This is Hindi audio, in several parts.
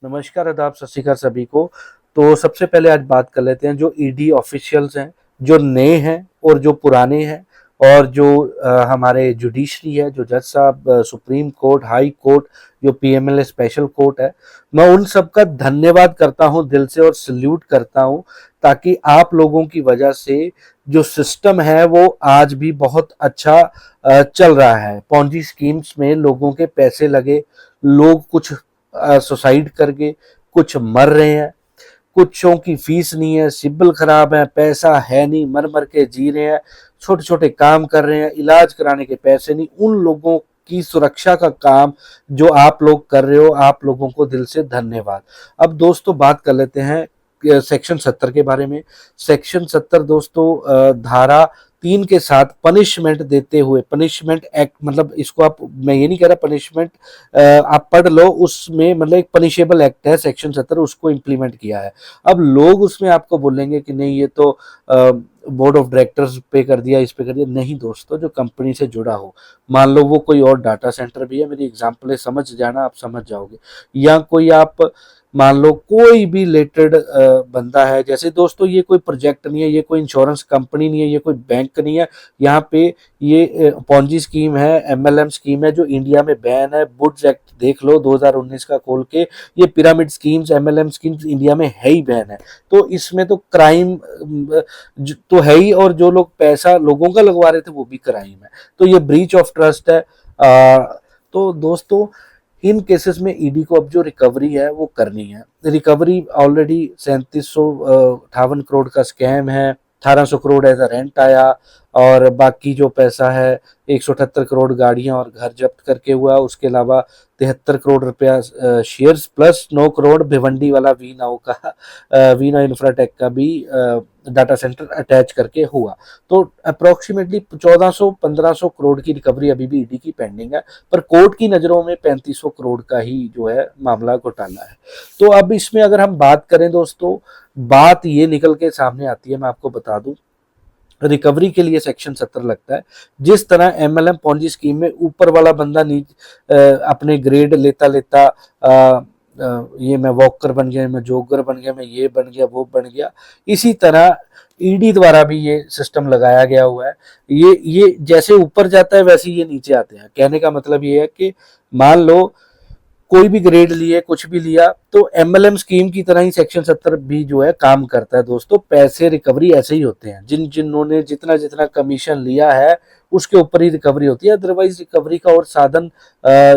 नमस्कार, आदाब, सत श्री अकाल सभी को। तो सबसे पहले आज बात कर लेते हैं जो ईडी ऑफिशियल्स हैं, जो नए हैं और जो पुराने हैं, और जो हमारे जुडिशरी है, जो जज साहब, सुप्रीम कोर्ट, हाई कोर्ट, जो पीएमएलए स्पेशल कोर्ट है। मैं उन सब का धन्यवाद करता हूं दिल से और सल्यूट करता हूं, ताकि आप लोगों की वजह से जो सिस्टम है वो आज भी बहुत अच्छा चल रहा है। पॉन्जी स्कीम्स में लोगों के पैसे लगे, लोग कुछ सुसाइड करके कुछ मर रहे हैं, कुछों की फीस नहीं है, सिबिल खराब है, पैसा है नहीं, मर मर के जी रहे हैं, छोटे छोटे काम कर रहे हैं, इलाज कराने के पैसे नहीं। उन लोगों की सुरक्षा का काम जो आप लोग कर रहे हो, आप लोगों को दिल से धन्यवाद। अब दोस्तों बात कर लेते हैं सेक्शन 70 के बारे में। सेक्शन 70 दोस्तों धारा 3 के साथ पनिशमेंट देते हुए, पनिशमेंट एक्ट मतलब इसको आप, मैं ये नहीं कह रहा पनिशमेंट, आप पढ़ लो, उसमें मतलब एक पनिशेबल एक्ट है सेक्शन 70, उसको इम्प्लीमेंट किया है। अब लोग उसमें आपको बोलेंगे कि नहीं ये तो बोर्ड ऑफ डायरेक्टर्स पे कर दिया, इस पे कर दिया। नहीं दोस्तों, जो कंपनी से जुड़ा हो, मान लो वो कोई और डाटा सेंटर भी है, मेरी एग्जांपल है, समझ जाना, आप समझ जाओगे। या कोई आप मान लो कोई भी रिलेटेड बंदा है, जैसे दोस्तों ये कोई प्रोजेक्ट नहीं है, ये कोई इंश्योरेंस कंपनी नहीं है, ये कोई बैंक नहीं है। यहाँ पे ये पॉन्जी स्कीम है, एमएलएम स्कीम है, जो इंडिया में बैन है। बुड्स एक्ट देख लो 2019 का खोल के, ये pyramid schemes, MLM schemes India में है ही बैन है। तो इसमें तो क्राइम तो है ही, और जो लोग पैसा लोगों का लगवा रहे थे वो भी क्राइम है। तो ये ब्रीच ऑफ ट्रस्ट है। तो दोस्तों इन केसेस में ईडी को अब जो रिकवरी है वो करनी है। रिकवरी ऑलरेडी 3758 करोड़ का स्कैम है, 1800 करोड़ एज अ रेंट आया, और बाकी जो पैसा है 178 करोड़ गाड़ियां और घर जब्त करके हुआ। उसके अलावा 73 करोड़ रुपया शेयर्स, प्लस 9 करोड़ भिवंडी वाला वी नाउ का, वी नाउ इंफ्राटेक का भी डाटा सेंटर अटैच करके हुआ। तो अप्रोक्सीमेटली 1400-1500 करोड़ की रिकवरी अभी भी ईडी की पेंडिंग है, पर कोर्ट की नज़रों में 3500 करोड़ का ही जो है मामला घोटाला है। तो अब इसमें अगर हम बात करें दोस्तों, बात ये निकल के सामने आती है, मैं आपको बता दूं, रिकवरी के लिए सेक्शन 70 लगता है। जिस तरह एमएलएम पॉन्जी स्कीम में ऊपर वाला बंदा अपने ग्रेड लेता लेता ये मैं वॉकर बन गया, मैं जोगर बन गया, मैं ये बन गया, वो बन गया, इसी तरह ईडी द्वारा भी ये सिस्टम लगाया गया हुआ है। ये जैसे ऊपर जाता है वैसे ये नीचे आते हैं। कहने का मतलब ये है कि मान लो कोई भी ग्रेड लिए, कुछ भी लिया, तो एमएलएम स्कीम की तरह ही सेक्शन 70 भी जो है काम करता है दोस्तों। पैसे रिकवरी ऐसे ही होते हैं, जिन्होंने जितना जितना कमीशन लिया है उसके ऊपर ही रिकवरी होती है। अदरवाइज रिकवरी का और साधन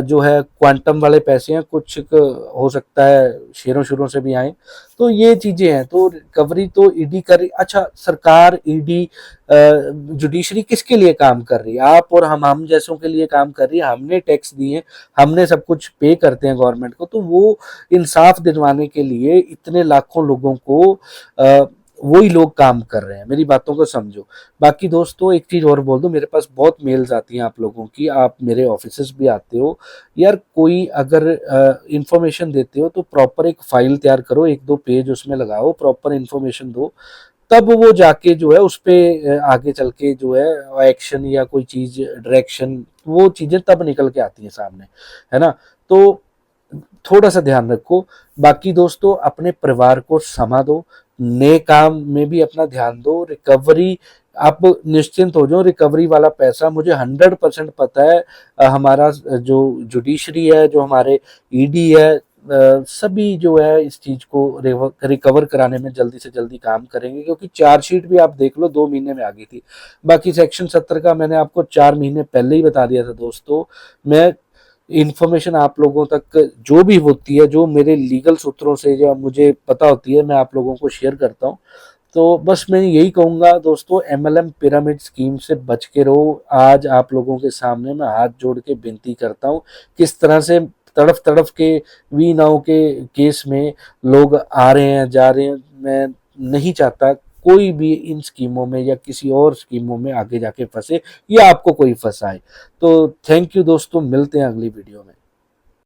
जो है क्वांटम वाले पैसे हैं, कुछ हो सकता है शेयरों शुरों से भी आए। तो ये चीजें हैं। तो रिकवरी तो ईडी कर रही। अच्छा, सरकार, ईडी, जुडिशरी किसके लिए काम कर रही है? आप और हम जैसों के लिए काम कर रही है। हमने टैक्स दिए, हमने सब कुछ पे करते हैं गवर्नमेंट को, तो वो इंसाफ दिलवाने के लिए इतने लाखों लोगों को वही लोग काम कर रहे हैं। मेरी बातों को समझो। बाकी दोस्तों एक चीज और बोल दूं, मेरे पास बहुत मेल्स आती हैं आप लोगों की, आप मेरे ऑफिसेस भी आते हो यार, कोई अगर इंफॉर्मेशन देते हो तो प्रॉपर एक फाइल तैयार करो, 1-2 पेज उसमें लगाओ, प्रॉपर इंफॉर्मेशन दो, तब वो जाके जो है उस पे आगे चल के जो है एक्शन या कोई चीज, डायरेक्शन, वो चीजें तब निकल के आती हैं सामने, है ना। तो थोड़ा सा ध्यान रखो। बाकी दोस्तों अपने परिवार को समा दो, नए काम में भी अपना ध्यान दो। रिकवरी, आप निश्चिंत हो जाओ, रिकवरी वाला पैसा मुझे 100% पता है। हमारा जो जुडिशरी है, जो हमारे ईडी है, सभी जो है इस चीज को रिकवर कराने में जल्दी से जल्दी काम करेंगे, क्योंकि चार्जशीट भी आप देख लो 2 महीने में आ गई थी। बाकी सेक्शन 70 का मैंने आपको 4 महीने पहले ही बता दिया था दोस्तों। मैं इन्फॉर्मेशन आप लोगों तक जो भी होती है, जो मेरे लीगल सूत्रों से जो मुझे पता होती है, मैं आप लोगों को शेयर करता हूँ। तो बस मैं यही कहूंगा दोस्तों, एमएलएम पिरामिड स्कीम से बच के रहो। आज आप लोगों के सामने मैं हाथ जोड़ के विनती करता हूँ, किस तरह से तड़फ तड़फ के वी नाउ के केस में लोग आ रहे हैं, जा रहे हैं। मैं नहीं चाहता कोई भी इन स्कीमों में या किसी और स्कीमों में आगे जाके फंसे या आपको कोई फंसाए। तो थैंक यू दोस्तों, मिलते हैं अगली वीडियो में।